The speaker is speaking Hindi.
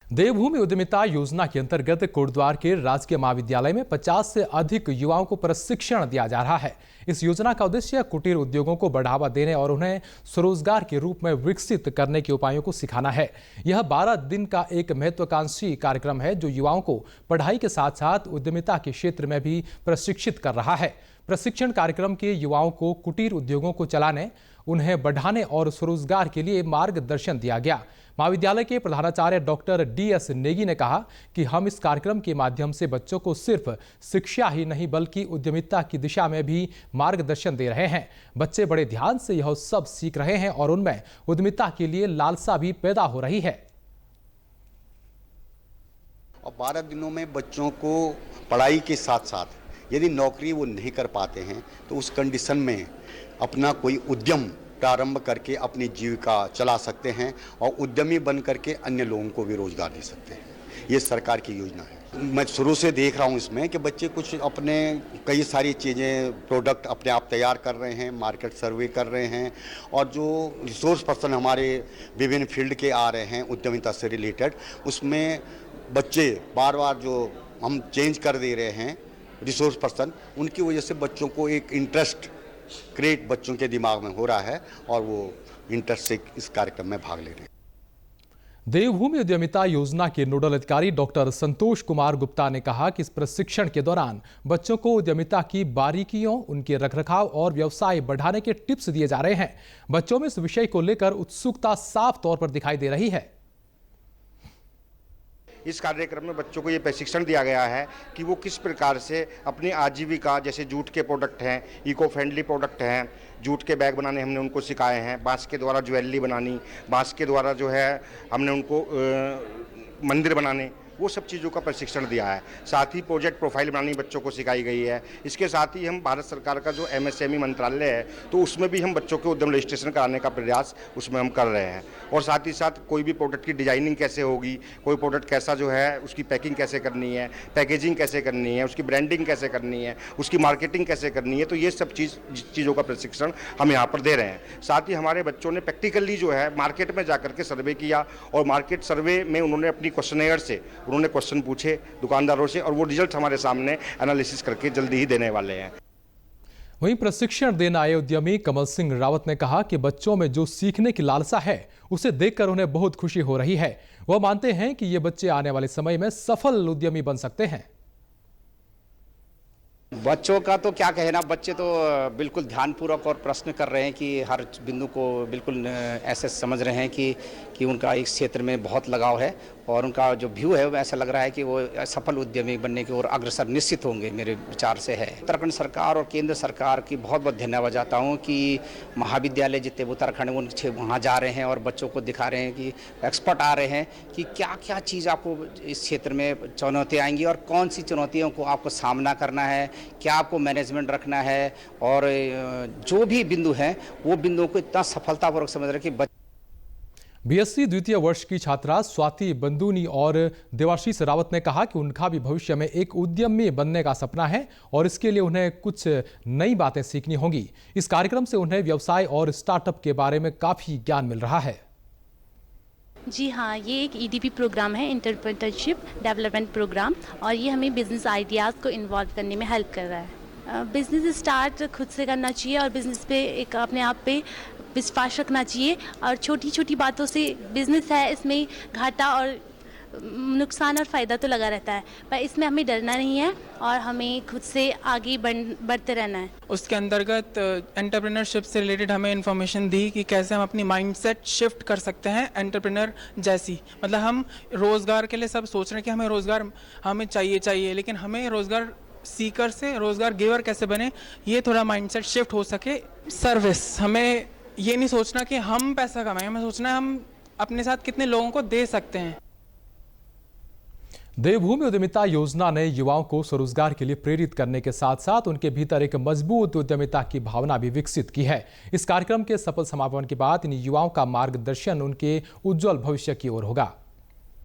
देवभूमि उद्यमिता योजना के अंतर्गत कोटद्वार के राजकीय महाविद्यालय में 50 से अधिक युवाओं को प्रशिक्षण दिया जा रहा है। इस योजना का उद्देश्य कुटीर उद्योगों को बढ़ावा देने और उन्हें स्वरोजगार के रूप में विकसित करने के उपायों को सिखाना है। यह 12 दिन का एक महत्वाकांक्षी कार्यक्रम है जो युवाओं को पढ़ाई के साथ साथ उद्यमिता के क्षेत्र में भी प्रशिक्षित कर रहा है। प्रशिक्षण कार्यक्रम के युवाओं को कुटीर उद्योगों को चलाने, उन्हें बढ़ाने और स्वरोजगार के लिए मार्गदर्शन दिया गया। महाविद्यालय के प्रधानाचार्य डॉक्टर DS नेगी ने कहा कि हम इस कार्यक्रम के माध्यम से बच्चों को सिर्फ शिक्षा ही नहीं बल्कि उद्यमिता की दिशा में भी मार्गदर्शन दे रहे हैं। बच्चे बड़े ध्यान से यह सब सीख रहे हैं और उनमें उद्यमिता के लिए लालसा भी पैदा हो रही है। और 12 दिनों में बच्चों को पढ़ाई के साथ साथ यदि नौकरी वो नहीं कर पाते हैं तो उस कंडीशन में अपना कोई उद्यम प्रारंभ करके अपनी जीविका चला सकते हैं और उद्यमी बन करके अन्य लोगों को भी रोजगार दे सकते हैं। ये सरकार की योजना है। मैं शुरू से देख रहा हूँ इसमें कि बच्चे कुछ अपने कई सारी चीज़ें प्रोडक्ट अपने आप तैयार कर रहे हैं, मार्केट सर्वे कर रहे हैं और जो रिसोर्स पर्सन हमारे विभिन्न फील्ड के आ रहे हैं उद्यमिता से रिलेटेड, उसमें बच्चे बार बार जो हम चेंज कर दे रहे हैं रिसोर्स पर्सन, उनकी वजह से बच्चों को एक इंटरेस्ट क्रिएट बच्चों के दिमाग में हो रहा है और वो इंटरेस्ट से इस कार्यक्रम में भाग ले रहे हैं। देवभूमि उद्यमिता योजना के नोडल अधिकारी डॉक्टर संतोष कुमार गुप्ता ने कहा कि इस प्रशिक्षण के दौरान बच्चों को उद्यमिता की बारीकियों, उनके रखरखाव और व्यवसाय बढ़ाने के टिप्स दिए जा रहे हैं। बच्चों में इस विषय को लेकर उत्सुकता साफ तौर पर दिखाई दे रही है। इस कार्यक्रम में बच्चों को ये प्रशिक्षण दिया गया है कि वो किस प्रकार से अपनी आजीविका, जैसे जूट के प्रोडक्ट हैं, इको फ्रेंडली प्रोडक्ट हैं, जूट के बैग बनाने हमने उनको सिखाए हैं, बांस के द्वारा ज्वेलरी बनानी, बांस के द्वारा जो है हमने उनको मंदिर बनाने, वो सब चीज़ों का प्रशिक्षण दिया है। साथ ही प्रोजेक्ट प्रोफाइल बनानी बच्चों को सिखाई गई है। इसके साथ ही हम भारत सरकार का जो MSME मंत्रालय है तो उसमें भी हम बच्चों के उद्यम रजिस्ट्रेशन कराने का प्रयास उसमें हम कर रहे हैं। और साथ ही साथ कोई भी प्रोडक्ट की डिजाइनिंग कैसे होगी, कोई प्रोडक्ट कैसा जो है उसकी पैकिंग कैसे करनी है, पैकेजिंग कैसे करनी है, उसकी ब्रांडिंग कैसे करनी है, उसकी मार्केटिंग कैसे करनी है, तो ये सब चीज़ों का प्रशिक्षण हम यहाँ पर दे रहे हैं। साथ ही हमारे बच्चों ने प्रैक्टिकली जो है मार्केट में जाकर के सर्वे किया और मार्केट सर्वे में उन्होंने अपनी क्वेश्चनेयर से उन्होंने क्वेश्चन पूछे दुकानदारों से और वो रिजल्ट हमारे सामने एनालिसिस करके जल्दी ही देने वाले हैं। वहीं प्रशिक्षण देने आए उद्यमी कमल सिंह रावत ने कहा कि बच्चों में जो सीखने की लालसा है उसे देखकर उन्हें बहुत खुशी हो रही है। वह मानते हैं कि ये बच्चे आने वाले समय में सफल उद्यमी बन सकते हैं। बच्चों का तो क्या कहना, बच्चे तो बिल्कुल ध्यानपूर्वक और प्रश्न कर रहे हैं कि हर बिंदु को बिल्कुल ऐसे समझ रहे हैं कि उनका इस क्षेत्र में बहुत लगाव है और उनका जो व्यू है वो ऐसा लग रहा है कि वो सफल उद्यमी बनने की ओर अग्रसर निश्चित होंगे, मेरे विचार से है। उत्तराखंड सरकार और केंद्र सरकार की बहुत बहुत धन्यवाद चाहता हूँ कि महाविद्यालय जितने उत्तराखंड में वहाँ जा रहे हैं और बच्चों को दिखा रहे हैं कि एक्सपर्ट आ रहे हैं कि क्या क्या चीज़ आपको इस क्षेत्र में चुनौतियाँ आएंगी और कौन सी चुनौतियों को आपको सामना करना है, क्या आपको मैनेजमेंट रखना है और जो भी बिंदु हैं वो बिंदुओं को इतना सफलतापूर्वक समझ रहे कि BSc द्वितीय वर्ष की छात्रा स्वाति बंदूनी और देवाशीष रावत ने कहा कि उनका भी भविष्य में एक उद्यमी बनने का सपना है और इसके लिए उन्हें कुछ नई बातें सीखनी होंगी। इस कार्यक्रम से उन्हें व्यवसाय और स्टार्टअप के बारे में काफी ज्ञान मिल रहा है। जी हाँ, ये एक EDP प्रोग्राम है, एंटरप्रेन्योरशिप डेवलपमेंट प्रोग्राम, और ये हमें बिजनेस आइडियाज़ को इन्वॉल्व करने में हेल्प कर रहा है। बिजनेस स्टार्ट खुद से करना चाहिए और बिजनेस पे एक अपने आप पे विश्वास रखना चाहिए और छोटी छोटी बातों से बिजनेस है, इसमें घाटा और नुकसान और फ़ायदा तो लगा रहता है, पर इसमें हमें डरना नहीं है और हमें खुद से आगे बढ़ते रहना है। उसके अंतर्गत एंटरप्रेन्योरशिप से रिलेटेड हमें इन्फॉर्मेशन दी कि कैसे हम अपनी माइंडसेट शिफ्ट कर सकते हैं एंटरप्रेन्योर जैसी। मतलब हम रोज़गार के लिए सब सोच रहे हैं कि हमें रोज़गार हमें चाहिए, लेकिन हमें रोज़गार सीकर से रोज़गार गिवर कैसे बने, ये थोड़ा माइंडसेट शिफ्ट हो सके। सर्विस, हमें ये नहीं सोचना कि हम पैसा कमाएं, हमें सोचना है हम अपने साथ कितने लोगों को दे सकते हैं। देवभूमि उद्यमिता योजना ने युवाओं को स्वरोजगार के लिए प्रेरित करने के साथ साथ उनके भीतर एक मजबूत उद्यमिता की भावना भी विकसित की है। इस कार्यक्रम के सफल समापन के बाद इन युवाओं का मार्गदर्शन उनके उज्जवल भविष्य की ओर होगा।